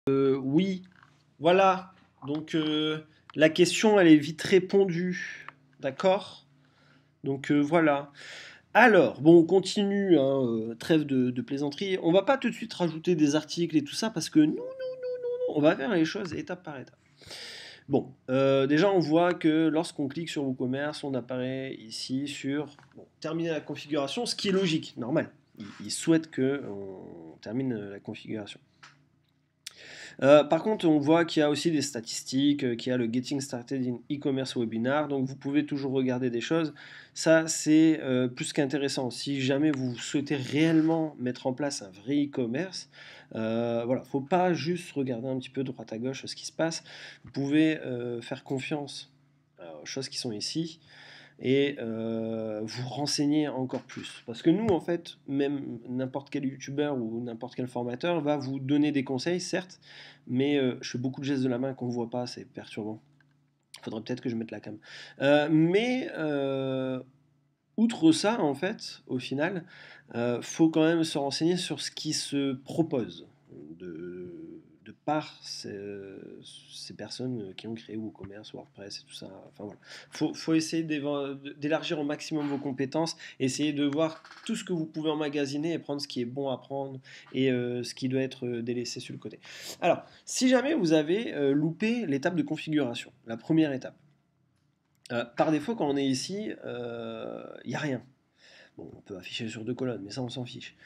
Oui, voilà. Donc la question, elle est vite répondue. D'accord? Donc voilà. Alors, bon, on continue, hein, trêve de plaisanterie. On va pas tout de suite rajouter des articles et tout ça parce que non, on va faire les choses étape par étape. Bon, déjà on voit que lorsqu'on clique sur WooCommerce, on apparaît ici sur terminer la configuration, ce qui est logique, normal. Il souhaite que on termine la configuration. Par contre, on voit qu'il y a aussi des statistiques, qu'il y a le Getting Started in E-Commerce Webinar, donc vous pouvez toujours regarder des choses. Ça, c'est plus qu'intéressant. Si jamais vous souhaitez réellement mettre en place un vrai e-commerce, voilà, faut pas juste regarder un petit peu droite à gauche ce qui se passe. Vous pouvez faire confiance aux choses qui sont ici et vous renseigner encore plus. Parce que nous, en fait, même n'importe quel youtubeur ou n'importe quel formateur va vous donner des conseils, certes, mais je fais beaucoup de gestes de la main qu'on ne voit pas, c'est perturbant. Il faudrait peut-être que je mette la cam. Outre ça, en fait, au final, faut quand même se renseigner sur ce qui se propose de par ces personnes qui ont créé WooCommerce, WordPress et tout ça. Enfin voilà, faut essayer d'élargir au maximum vos compétences, essayer de voir tout ce que vous pouvez emmagasiner et prendre ce qui est bon à prendre et ce qui doit être délaissé sur le côté. Alors, si jamais vous avez loupé l'étape de configuration, la première étape, par défaut, quand on est ici, il n'y a rien. Bon, on peut afficher sur deux colonnes, mais ça, on s'en fiche.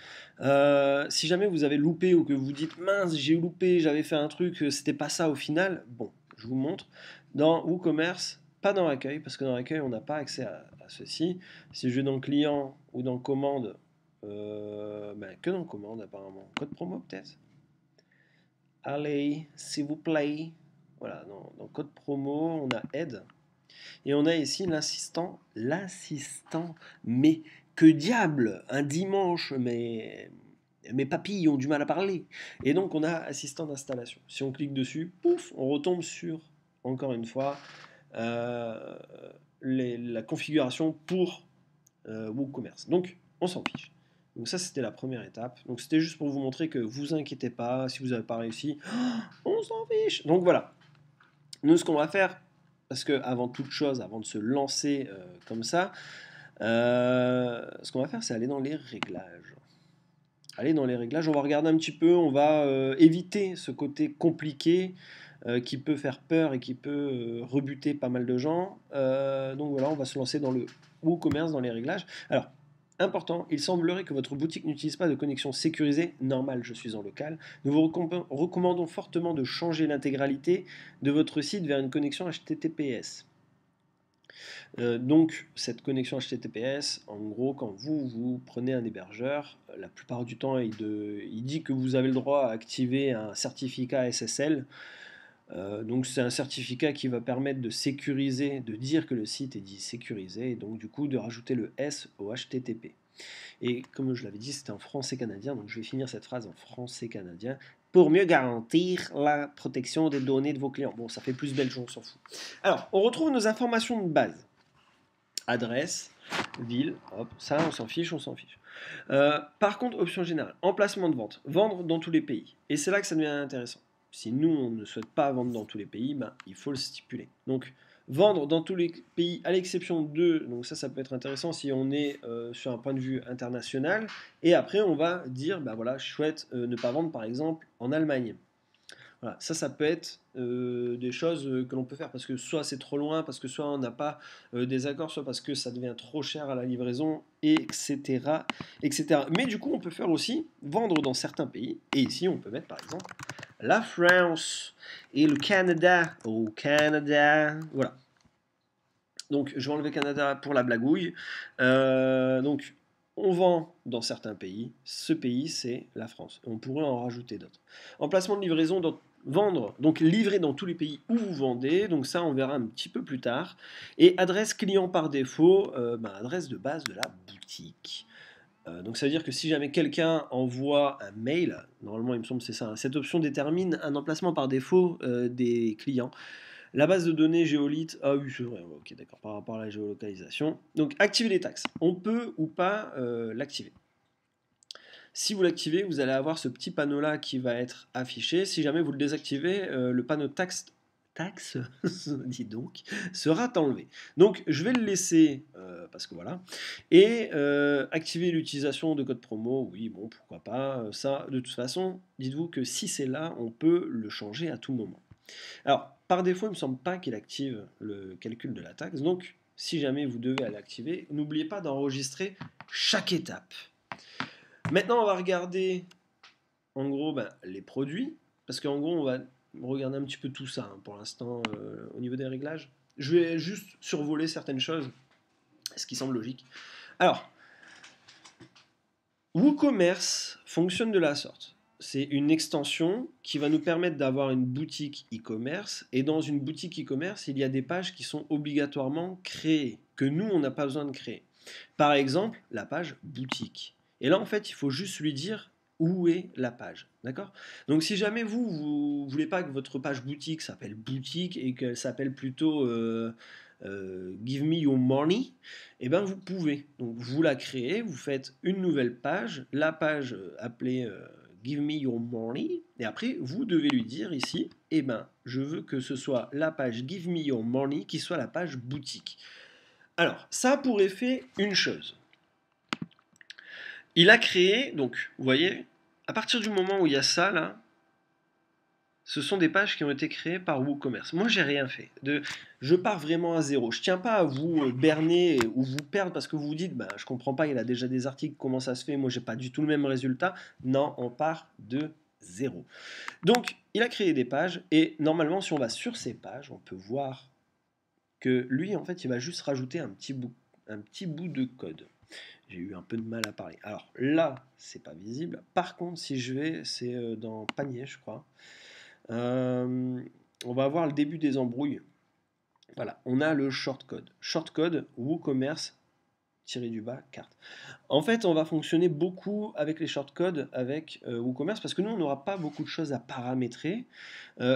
Si jamais vous avez loupé ou que vous dites mince, j'ai loupé, j'avais fait un truc, c'était pas ça au final, bon, je vous montre. Dans WooCommerce, pas dans l'accueil, parce que dans l'accueil, on n'a pas accès à ceci. Si je vais dans client ou dans commande, que dans commande apparemment. Code promo peut-être. Allez, s'il vous plaît. Voilà, dans code promo, on a aide. Et on a ici l'assistant, mais que diable, un dimanche, mais mes papilles ont du mal à parler. Et donc on a assistant d'installation. Si on clique dessus, pouf, on retombe sur, encore une fois, euh, la configuration pour WooCommerce. Donc on s'en fiche. Donc ça c'était la première étape. Donc c'était juste pour vous montrer que vous inquiétez pas, si vous n'avez pas réussi, on s'en fiche. Donc voilà. Nous, ce qu'on va faire, parce que avant toute chose, avant de se lancer comme ça, ce qu'on va faire, c'est aller dans les réglages. Aller dans les réglages, on va regarder un petit peu, on va éviter ce côté compliqué qui peut faire peur et qui peut rebuter pas mal de gens. Donc voilà, on va se lancer dans le WooCommerce, dans les réglages. Alors, important, il semblerait que votre boutique n'utilise pas de connexion sécurisée. Normal, je suis en local. Nous vous recommandons fortement de changer l'intégralité de votre site vers une connexion HTTPS. Donc cette connexion HTTPS, en gros, quand vous prenez un hébergeur, la plupart du temps, il dit que vous avez le droit à activer un certificat SSL. Donc c'est un certificat qui va permettre de sécuriser, de dire que le site est dit sécurisé, et donc du coup de rajouter le S au HTTP. Et comme je l'avais dit, c'était en français canadien, donc je vais finir cette phrase en français canadien pour mieux garantir la protection des données de vos clients. Bon, ça fait plus belge, on s'en fout. Alors, on retrouve nos informations de base. Adresse, ville, hop, ça on s'en fiche, on s'en fiche. Par contre, option générale, emplacement de vente, vendre dans tous les pays. Et c'est là que ça devient intéressant. Si nous, on ne souhaite pas vendre dans tous les pays, ben, il faut le stipuler. Donc, vendre dans tous les pays, à l'exception de, donc ça peut être intéressant si on est sur un point de vue international. Et après, on va dire, ben voilà, je souhaite ne pas vendre, par exemple, en Allemagne. Voilà, ça peut être des choses que l'on peut faire parce que soit c'est trop loin, parce que soit on n'a pas des accords, soit parce que ça devient trop cher à la livraison, etc., etc. Mais du coup, on peut faire aussi vendre dans certains pays. Et ici, on peut mettre par exemple la France et le Canada. Au Canada, voilà. Donc, je vais enlever Canada pour la blagouille. Donc, on vend dans certains pays. Ce pays, c'est la France. On pourrait en rajouter d'autres. Emplacement de livraison, vendre, donc livrer dans tous les pays où vous vendez. Donc ça, on verra un petit peu plus tard. Et adresse client par défaut, adresse de base de la boutique. Donc ça veut dire que si jamais quelqu'un envoie un mail, normalement il me semble que c'est ça, hein, cette option détermine un emplacement par défaut des clients. La base de données géolite, ah oui, c'est vrai, ok, d'accord, par rapport à la géolocalisation. Donc, activer les taxes. On peut ou pas l'activer. Si vous l'activez, vous allez avoir ce petit panneau-là qui va être affiché. Si jamais vous le désactivez, le panneau taxe, dis donc, sera enlevé. Donc je vais le laisser, parce que voilà, et activer l'utilisation de code promo, oui, bon, pourquoi pas, ça, de toute façon, dites-vous que si c'est là, on peut le changer à tout moment. Alors, par défaut, il ne me semble pas qu'il active le calcul de la taxe, donc si jamais vous devez l'activer, n'oubliez pas d'enregistrer chaque étape. Maintenant, on va regarder en gros les produits, parce qu'en gros, on va regarder un petit peu tout ça pour l'instant au niveau des réglages. Je vais juste survoler certaines choses, ce qui semble logique. Alors, WooCommerce fonctionne de la sorte. C'est une extension qui va nous permettre d'avoir une boutique e-commerce. Et dans une boutique e-commerce, il y a des pages qui sont obligatoirement créées, que nous, on n'a pas besoin de créer. Par exemple, la page boutique. Et là, en fait, il faut juste lui dire où est la page. D'accord? Donc, si jamais vous ne voulez pas que votre page boutique s'appelle boutique et qu'elle s'appelle plutôt Give me your money, eh ben vous pouvez. Donc, vous la créez, vous faites une nouvelle page, la page appelée Give me your money, et après, vous devez lui dire ici, eh ben, je veux que ce soit la page Give me your money qui soit la page boutique. Alors, ça a pour effet une chose. Il a créé, donc, vous voyez, à partir du moment où il y a ça, là, ce sont des pages qui ont été créées par WooCommerce. Moi, j'ai rien fait. Je pars vraiment à zéro. Je ne tiens pas à vous berner ou vous perdre parce que vous vous dites, bah, je ne comprends pas, il a déjà des articles, comment ça se fait, moi, j'ai pas du tout le même résultat. Non, on part de zéro. Donc, il a créé des pages et normalement, si on va sur ces pages, on peut voir que lui, en fait, il va juste rajouter un petit bout de code. J'ai eu un peu de mal à parler. Alors là, c'est pas visible. Par contre, si je vais, c'est dans panier, je crois. On va avoir le début des embrouilles. Voilà, on a le shortcode. Shortcode, WooCommerce, tiré du bas, carte. En fait, on va fonctionner beaucoup avec les shortcodes avec WooCommerce parce que nous, on n'aura pas beaucoup de choses à paramétrer.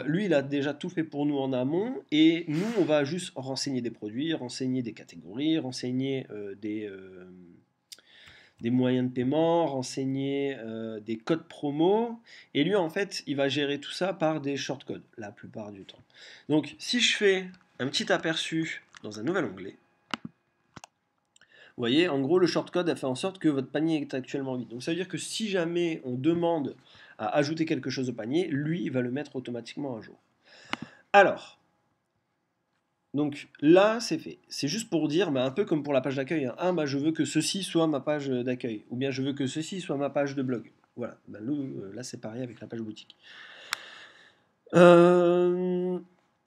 Lui, il a déjà tout fait pour nous en amont et nous, on va juste renseigner des produits, renseigner des catégories, renseigner des moyens de paiement, renseigner des codes promo. Et lui, en fait, il va gérer tout ça par des shortcodes, la plupart du temps. Donc, si je fais un petit aperçu dans un nouvel onglet, vous voyez, en gros, le shortcode a fait en sorte que votre panier est actuellement vide. Donc, ça veut dire que si jamais on demande à ajouter quelque chose au panier, lui, il va le mettre automatiquement à jour. Alors, donc là, c'est fait. C'est juste pour dire, un peu comme pour la page d'accueil, hein. Ah, je veux que ceci soit ma page d'accueil. Ou bien je veux que ceci soit ma page de blog. Voilà. Là, c'est pareil avec la page boutique.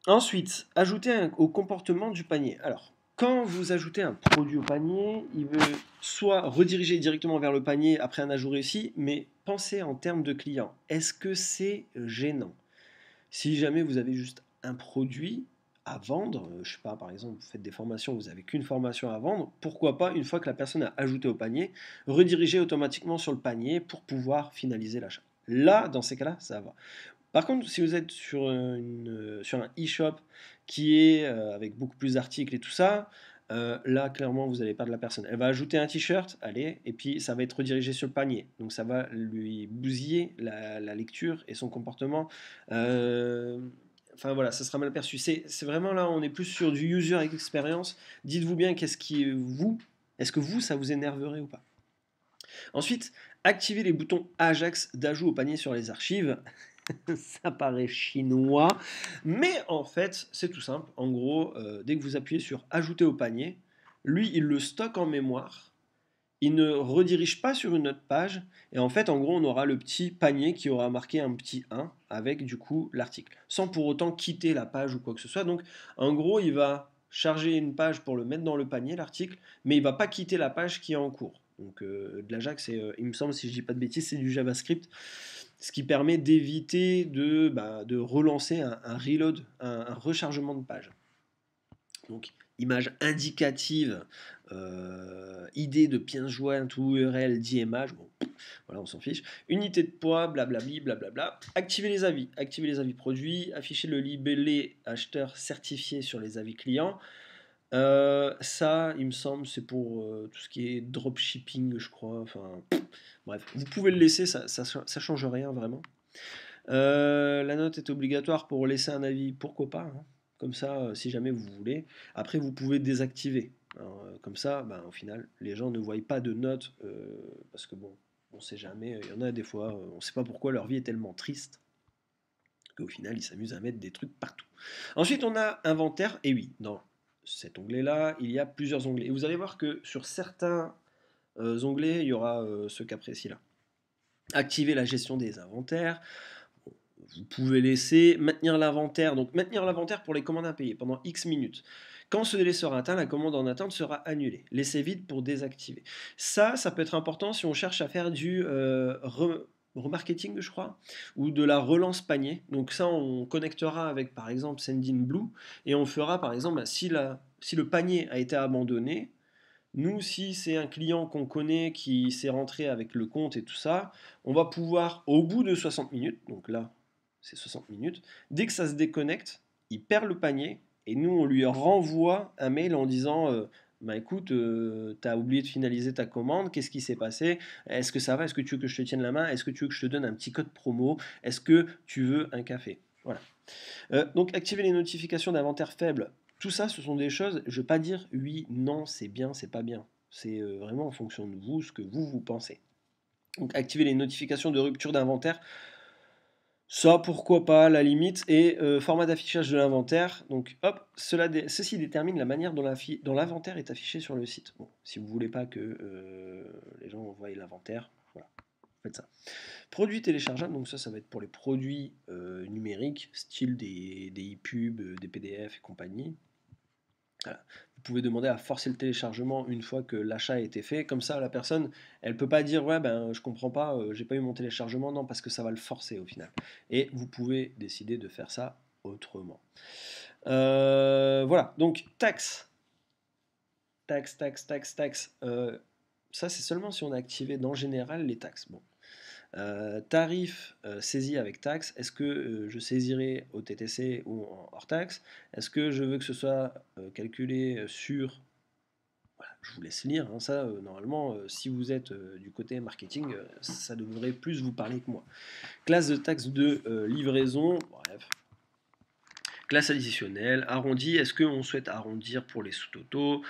Ensuite, ajouter au comportement du panier. Alors, quand vous ajoutez un produit au panier, il veut soit rediriger directement vers le panier après un ajout réussi, mais pensez en termes de client. Est-ce que c'est gênant? Si jamais vous avez juste un produit à vendre, je sais pas, par exemple, vous faites des formations, vous n'avez qu'une formation à vendre, pourquoi pas, une fois que la personne a ajouté au panier, rediriger automatiquement sur le panier pour pouvoir finaliser l'achat. Là, dans ces cas-là, ça va. Par contre, si vous êtes sur un e-shop qui est avec beaucoup plus d'articles et tout ça, là, clairement, vous allez perdre la personne. Elle va ajouter un t-shirt, allez, et puis ça va être redirigé sur le panier. Donc ça va lui bousiller la lecture et son comportement. Enfin voilà, ça sera mal perçu. C'est vraiment là, on est plus sur du user experience. Dites-vous bien est-ce que vous, ça vous énerverait ou pas? Ensuite, activez les boutons Ajax d'ajout au panier sur les archives. Ça paraît chinois, mais en fait, c'est tout simple. En gros, dès que vous appuyez sur ajouter au panier, lui, il le stocke en mémoire. Il ne redirige pas sur une autre page. Et en fait, en gros, on aura le petit panier qui aura marqué un petit 1 avec du coup l'article, sans pour autant quitter la page ou quoi que ce soit. Donc, en gros, il va charger une page pour le mettre dans le panier, l'article, mais il va pas quitter la page qui est en cours. Donc, de l'Ajax, il me semble, si je dis pas de bêtises, c'est du JavaScript, ce qui permet d'éviter de relancer un reload, un rechargement de page. Donc, image indicative, idée de pièce jointe ou URL d'image, bon, voilà, on s'en fiche. Unité de poids, blablabli, blablabla. Activer les avis produits, afficher le libellé acheteur certifié sur les avis clients. Ça, il me semble, c'est pour tout ce qui est dropshipping, je crois. Enfin, bref, vous pouvez le laisser, ça change rien vraiment. La note est obligatoire pour laisser un avis, pourquoi pas, hein. Comme ça, si jamais vous voulez. Après, vous pouvez désactiver. Alors, comme ça, ben, au final, les gens ne voient pas de notes, parce que bon, on sait jamais. Il y en a des fois, on ne sait pas pourquoi leur vie est tellement triste qu'au final, ils s'amusent à mettre des trucs partout. Ensuite, on a inventaire, et oui, dans cet onglet-là, il y a plusieurs onglets. Et vous allez voir que sur certains onglets, il y aura ce cas précis-là. Activer la gestion des inventaires. Vous pouvez laisser maintenir l'inventaire. Donc maintenir l'inventaire pour les commandes impayées pendant X minutes. Quand ce délai sera atteint, la commande en attente sera annulée. Laissez vide pour désactiver. Ça peut être important si on cherche à faire du remarketing, je crois, ou de la relance panier. Donc ça, on connectera avec, par exemple, Sendinblue, et on fera, par exemple, si le panier a été abandonné, nous, si c'est un client qu'on connaît qui s'est rentré avec le compte et tout ça, on va pouvoir, au bout de 60 minutes, donc là, c'est 60 minutes, dès que ça se déconnecte, il perd le panier et nous, on lui renvoie un mail en disant bah écoute, t'as oublié de finaliser ta commande, qu'est-ce qui s'est passé? Est-ce que ça va? Est-ce que tu veux que je te tienne la main? Est-ce que tu veux que je te donne un petit code promo? Est-ce que tu veux un café? Voilà. Donc activer les notifications d'inventaire faible, tout ça ce sont des choses, je ne vais pas dire oui, non, c'est bien, c'est pas bien. C'est vraiment en fonction de vous, ce que vous pensez. Donc activer les notifications de rupture d'inventaire, ça pourquoi pas, la limite, et format d'affichage de l'inventaire. Donc hop, ceci détermine la manière dont l'inventaire est affiché sur le site. Bon, si vous voulez pas que les gens voient l'inventaire, voilà, faites ça. Produits téléchargeables, donc ça va être pour les produits numériques, style des e-pubs, des PDF et compagnie. Voilà. Vous pouvez demander à forcer le téléchargement une fois que l'achat a été fait. Comme ça, la personne, elle peut pas dire ouais ben je comprends pas, j'ai pas eu mon téléchargement, non parce que ça va le forcer au final. Et vous pouvez décider de faire ça autrement. Voilà. Donc taxe. Ça c'est seulement si on a activé dans général les taxes. Bon. Tarif saisi avec taxe, est-ce que je saisirai au TTC ou en hors taxe? Est-ce que je veux que ce soit calculé sur... Voilà, je vous laisse lire, hein, ça normalement si vous êtes du côté marketing, ça devrait plus vous parler que moi. Classe de taxe de livraison, bref. Classe additionnelle, arrondi, est-ce qu'on souhaite arrondir pour les sous-totaux?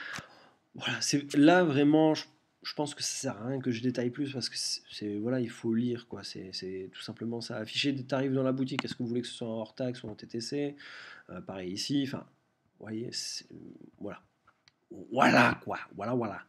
Voilà, c'est là vraiment, je pense que ça sert à rien que je détaille plus parce que voilà, il faut lire quoi. C'est tout simplement ça. Afficher des tarifs dans la boutique. Est-ce que vous voulez que ce soit en hors taxe ou en TTC? Pareil ici. Enfin, vous voyez, voilà, voilà quoi. Voilà.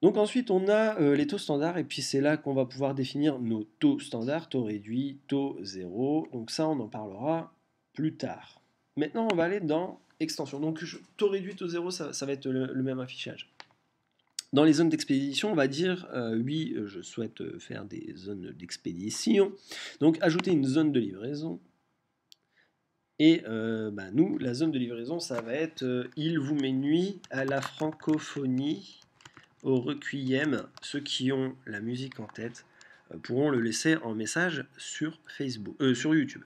Donc ensuite on a les taux standards et puis c'est là qu'on va pouvoir définir nos taux standards, taux réduit, taux zéro. Donc ça on en parlera plus tard. Maintenant on va aller dans extension. Donc taux réduit, taux zéro, ça va être le même affichage. Dans les zones d'expédition, on va dire oui, je souhaite faire des zones d'expédition. Donc ajouter une zone de livraison. Et nous, la zone de livraison, ça va être il vous met nuit à la francophonie, au requiem. Ceux qui ont la musique en tête pourront le laisser en message sur Facebook, sur YouTube.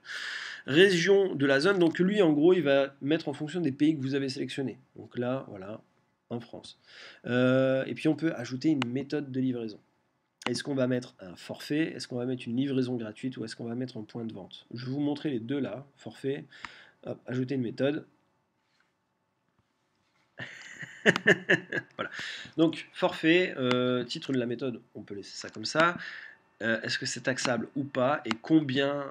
Région de la zone, donc lui en gros il va mettre en fonction des pays que vous avez sélectionnés. Donc là, voilà, en France. Et puis on peut ajouter une méthode de livraison. Est-ce qu'on va mettre un forfait? Est-ce qu'on va mettre une livraison gratuite? Ou est-ce qu'on va mettre un point de vente? Je vais vous montrer les deux là. Forfait, hop, ajouter une méthode. Voilà. Donc forfait, titre de la méthode, on peut laisser ça comme ça. Est-ce que c'est taxable ou pas et combien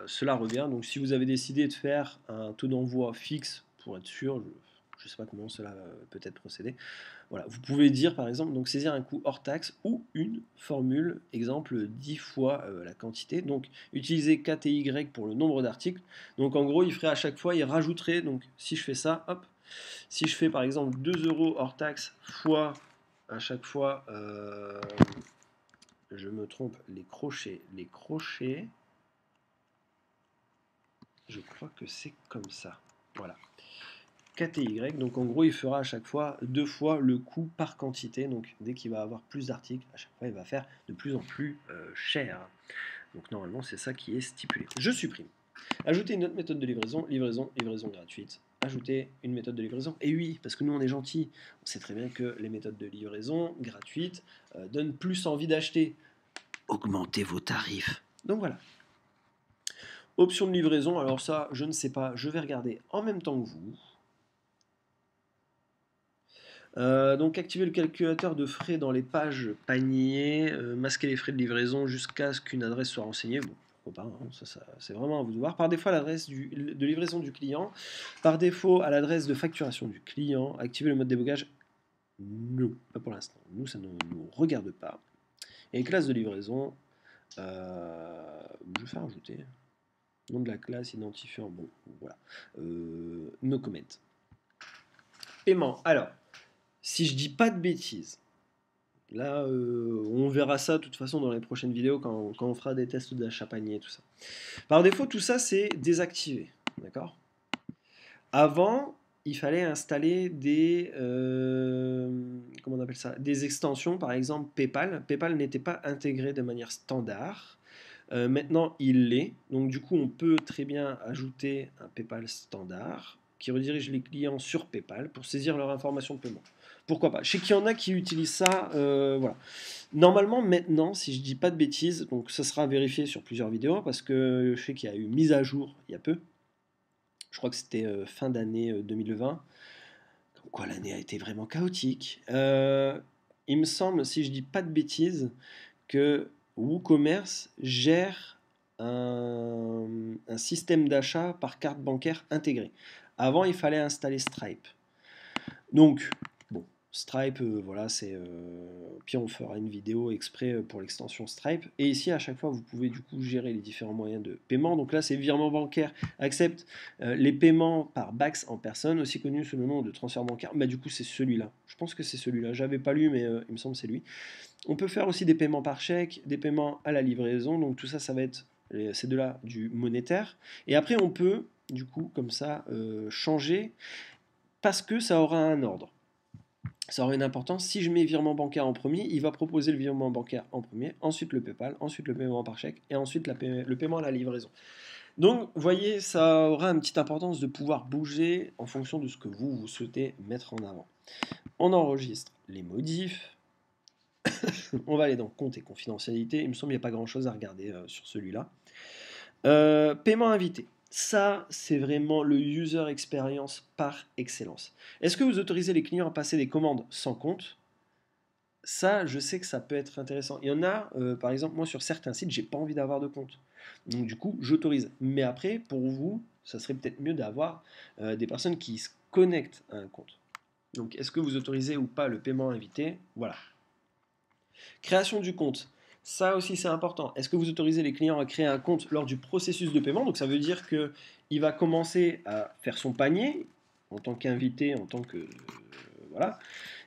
cela revient. Donc si vous avez décidé de faire un taux d'envoi fixe pour être sûr, je ne sais pas comment cela peut être procédé. Voilà, vous pouvez dire par exemple donc saisir un coût hors taxe ou une formule, exemple 10 fois la quantité. Donc utiliser KTY pour le nombre d'articles. Donc en gros il ferait à chaque fois, il rajouterait, donc si je fais ça, hop, si je fais par exemple 2 euros hors taxe fois à chaque fois je me trompe, les crochets, je crois que c'est comme ça, voilà, KTY, donc en gros il fera à chaque fois 2 fois le coût par quantité, donc dès qu'il va avoir plus d'articles, à chaque fois il va faire de plus en plus cher, donc normalement c'est ça qui est stipulé. Je supprime. Ajouter une autre méthode de livraison gratuite, ajouter une méthode de livraison. Et oui, parce que nous on est gentils, on sait très bien que les méthodes de livraison gratuites donnent plus envie d'acheter. Augmentez vos tarifs. Donc voilà. Option de livraison, alors ça, je ne sais pas, je vais regarder en même temps que vous. Donc activer le calculateur de frais dans les pages panier, masquer les frais de livraison jusqu'à ce qu'une adresse soit renseignée. Bon, pourquoi pas, hein, ça, c'est vraiment à vous de voir. Par défaut à l'adresse de livraison du client, par défaut à l'adresse de facturation du client, activer le mode débogage. Non, pas pour l'instant. Nous, ça ne nous regarde pas. Et classe de livraison, je vais faire ajouter. Nom de la classe, identifiant, bon, voilà. No comment. Paiement. Alors, si je dis pas de bêtises, là, on verra ça de toute façon dans les prochaines vidéos quand on fera des tests d'achat panier et tout ça. Par défaut, tout ça, c'est désactivé. D'accord. Avant, il fallait installer des, comment on appelle ça, des extensions, par exemple PayPal. PayPal n'était pas intégré de manière standard. Maintenant, il l'est. Donc, du coup, on peut très bien ajouter un PayPal standard qui redirige les clients sur PayPal pour saisir leur information de paiement. Pourquoi pas? Je sais qu'il y en a qui utilisent ça. Voilà. Normalement, maintenant, si je dis pas de bêtises, donc ça sera vérifié sur plusieurs vidéos parce que je sais qu'il y a eu mise à jour il y a peu. Je crois que c'était fin d'année 2020. Comme quoi l'année a été vraiment chaotique. Il me semble, si je dis pas de bêtises, que WooCommerce gère un système d'achat par carte bancaire intégré. Avant, il fallait installer Stripe. Donc, bon, Stripe, voilà, c'est. Puis on fera une vidéo exprès pour l'extension Stripe. Et ici, à chaque fois, vous pouvez du coup gérer les différents moyens de paiement. Donc là, c'est virement bancaire, accepte les paiements par Bax en personne, aussi connu sous le nom de transfert bancaire. Bah, du coup, c'est celui-là. Je pense que c'est celui-là. J'avais pas lu, mais il me semble que c'est lui. On peut faire aussi des paiements par chèque, des paiements à la livraison. Donc tout ça, ça va être ces deux-là du monétaire. Et après, on peut, du coup, comme ça, changer parce que ça aura un ordre. Ça aura une importance. Si je mets virement bancaire en premier, il va proposer le virement bancaire en premier, ensuite le PayPal, ensuite le paiement par chèque et ensuite le paiement à la livraison. Donc, vous voyez, ça aura une petite importance de pouvoir bouger en fonction de ce que vous souhaitez mettre en avant. On enregistre les modifs. On va aller dans compte et confidentialité. Il me semble qu'il n'y a pas grand-chose à regarder sur celui-là. Paiement invité. Ça, c'est vraiment le user experience par excellence. Est-ce que vous autorisez les clients à passer des commandes sans compte? Ça, je sais que ça peut être intéressant. Il y en a, par exemple, moi sur certains sites, j'ai pas envie d'avoir de compte. Donc du coup, j'autorise. Mais après, pour vous, ça serait peut-être mieux d'avoir des personnes qui se connectent à un compte. Donc, est-ce que vous autorisez ou pas le paiement invité? Voilà. Création du compte. Ça aussi, c'est important. Est-ce que vous autorisez les clients à créer un compte lors du processus de paiement? Donc, ça veut dire qu'il va commencer à faire son panier en tant qu'invité, en tant que. Voilà.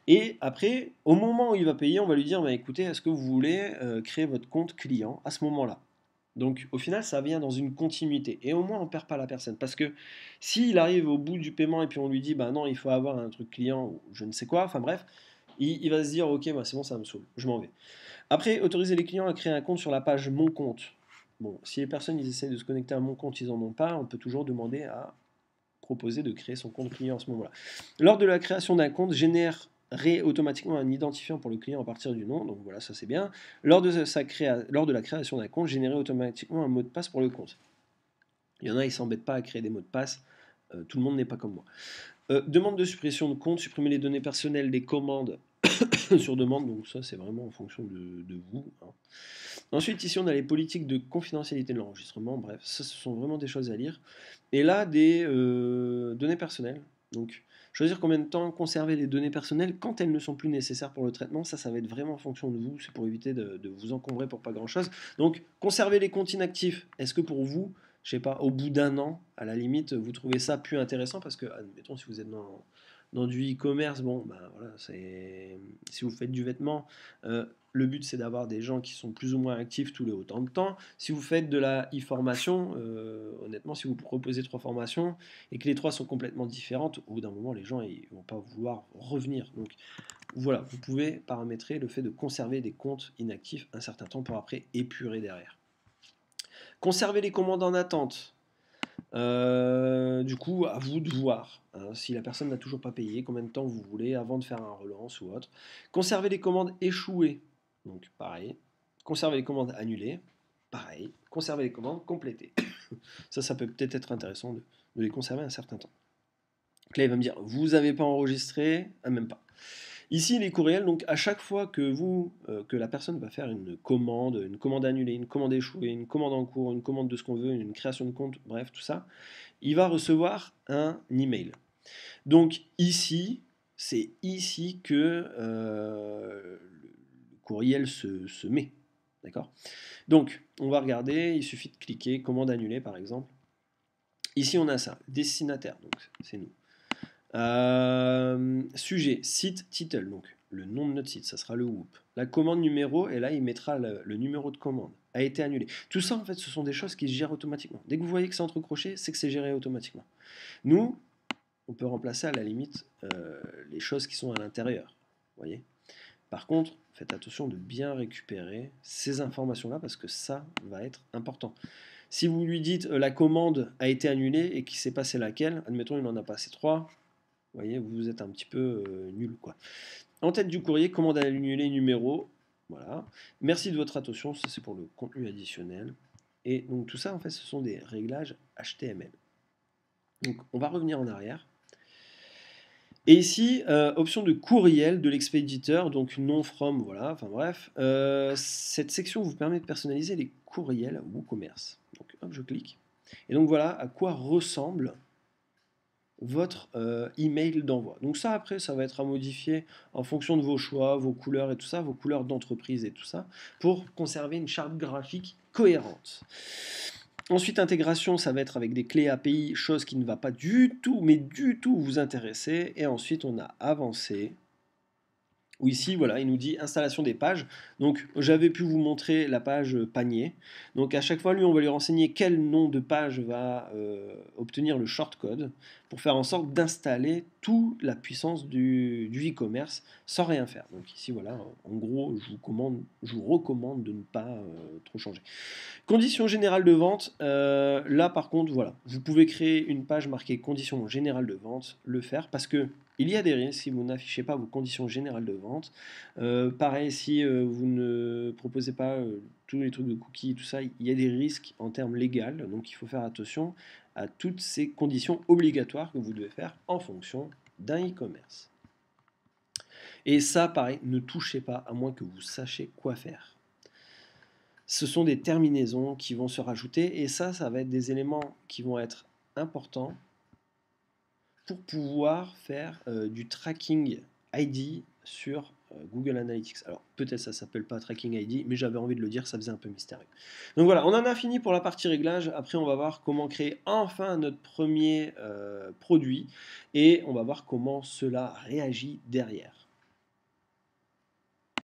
Et après, au moment où il va payer, on va lui dire bah, écoutez, est-ce que vous voulez créer votre compte client à ce moment-là? Donc, au final, ça vient dans une continuité. Et au moins, on ne perd pas la personne. Parce que s'il arrive au bout du paiement et puis on lui dit bah non, il faut avoir un truc client ou je ne sais quoi, enfin bref, il va se dire ok, bah, c'est bon, ça me saoule, je m'en vais. Après, autoriser les clients à créer un compte sur la page Mon compte. Bon, si les personnes ils essaient de se connecter à Mon compte, ils n'en ont pas, on peut toujours demander à proposer de créer son compte client à ce moment-là. Lors de la création d'un compte, générer automatiquement un identifiant pour le client à partir du nom, donc voilà, ça c'est bien. Lors de la création d'un compte, générer automatiquement un mot de passe pour le compte. Il y en a, ils ne s'embêtent pas à créer des mots de passe, tout le monde n'est pas comme moi. Demande de suppression de compte, supprimer les données personnelles des commandes sur demande, donc ça c'est vraiment en fonction de vous. Hein. Ensuite, ici on a les politiques de confidentialité de l'enregistrement, bref, ça ce sont vraiment des choses à lire. Et là, des données personnelles, donc choisir combien de temps conserver les données personnelles quand elles ne sont plus nécessaires pour le traitement, ça va être vraiment en fonction de vous, c'est pour éviter de vous encombrer pour pas grand chose. Donc conserver les comptes inactifs, est-ce que pour vous, je sais pas, au bout d'un an, à la limite, vous trouvez ça plus intéressant parce que, admettons, si vous êtes dans du e-commerce, bon, bah voilà, si vous faites du vêtement, le but c'est d'avoir des gens qui sont plus ou moins actifs tous les autant de temps. Si vous faites de la e-formation, honnêtement, si vous proposez 3 formations et que les 3 sont complètement différentes, au bout d'un moment, les gens ils vont pas vouloir revenir. Donc voilà, vous pouvez paramétrer le fait de conserver des comptes inactifs un certain temps pour après épurer derrière. Conserver les commandes en attente. Du coup, à vous de voir, hein, si la personne n'a toujours pas payé, combien de temps vous voulez avant de faire un relance ou autre. Conserver les commandes échouées, donc pareil. Conserver les commandes annulées, pareil. Conserver les commandes complétées. Ça peut peut-être être intéressant de les conserver un certain temps. Donc là, il va me dire, vous n'avez pas enregistré, ah, même pas. Ici, les courriels, donc à chaque fois que la personne va faire une commande annulée, une commande échouée, une commande en cours, une commande de ce qu'on veut, une création de compte, bref, tout ça, il va recevoir un email. Donc ici, c'est ici que le courriel se met. D'accord? Donc, on va regarder, il suffit de cliquer, commande annulée par exemple. Ici, on a ça, destinataire, donc c'est nous. Sujet, site, title, donc le nom de notre site, ça sera le whoop. La commande numéro, et là il mettra le numéro de commande, a été annulé. Tout ça en fait ce sont des choses qui se gèrent automatiquement. Dès que vous voyez que c'est entrecroché, c'est que c'est géré automatiquement. Nous, on peut remplacer à la limite les choses qui sont à l'intérieur. Voyez. Par contre, faites attention de bien récupérer ces informations-là parce que ça va être important. Si vous lui dites la commande a été annulée et qu'il s'est passé laquelle, admettons il en a passé 3, vous voyez, vous êtes un petit peu nul, quoi. En tête du courrier, commande annulée numéro. Voilà. Merci de votre attention. Ça, c'est pour le contenu additionnel. Et donc, tout ça, en fait, ce sont des réglages HTML. Donc, on va revenir en arrière. Et ici, option de courriel de l'expéditeur, donc non from, voilà, enfin bref. Cette section vous permet de personnaliser les courriels WooCommerce. Donc, hop, je clique. Et donc, voilà à quoi ressemble votre email d'envoi. Donc ça après ça va être à modifier en fonction de vos choix, vos couleurs et tout ça, vos couleurs d'entreprise et tout ça, pour conserver une charte graphique cohérente. Ensuite intégration, ça va être avec des clés API, chose qui ne va pas du tout, mais du tout vous intéresser. Et ensuite on a avancé, où ici, voilà, il nous dit installation des pages. Donc, j'avais pu vous montrer la page panier. Donc, à chaque fois, lui, on va lui renseigner quel nom de page va obtenir le shortcode pour faire en sorte d'installer toute la puissance du e-commerce sans rien faire. Donc, ici, voilà, en gros, je vous recommande de ne pas trop changer. Conditions générales de vente, là par contre, voilà, vous pouvez créer une page marquée conditions générales de vente, le faire, parce que il y a des risques si vous n'affichez pas vos conditions générales de vente. Pareil, si vous ne proposez pas tous les trucs de cookies, tout ça, il y a des risques en termes légaux, donc il faut faire attention à toutes ces conditions obligatoires que vous devez faire en fonction d'un e-commerce. Et ça, pareil, ne touchez pas à moins que vous sachiez quoi faire. Ce sont des terminaisons qui vont se rajouter et ça va être des éléments qui vont être importants pour pouvoir faire du tracking ID sur Google Analytics. Alors peut-être ça s'appelle pas tracking ID, mais j'avais envie de le dire, ça faisait un peu mystérieux. Donc voilà, on en a fini pour la partie réglage. Après, on va voir comment créer enfin notre premier produit et on va voir comment cela réagit derrière.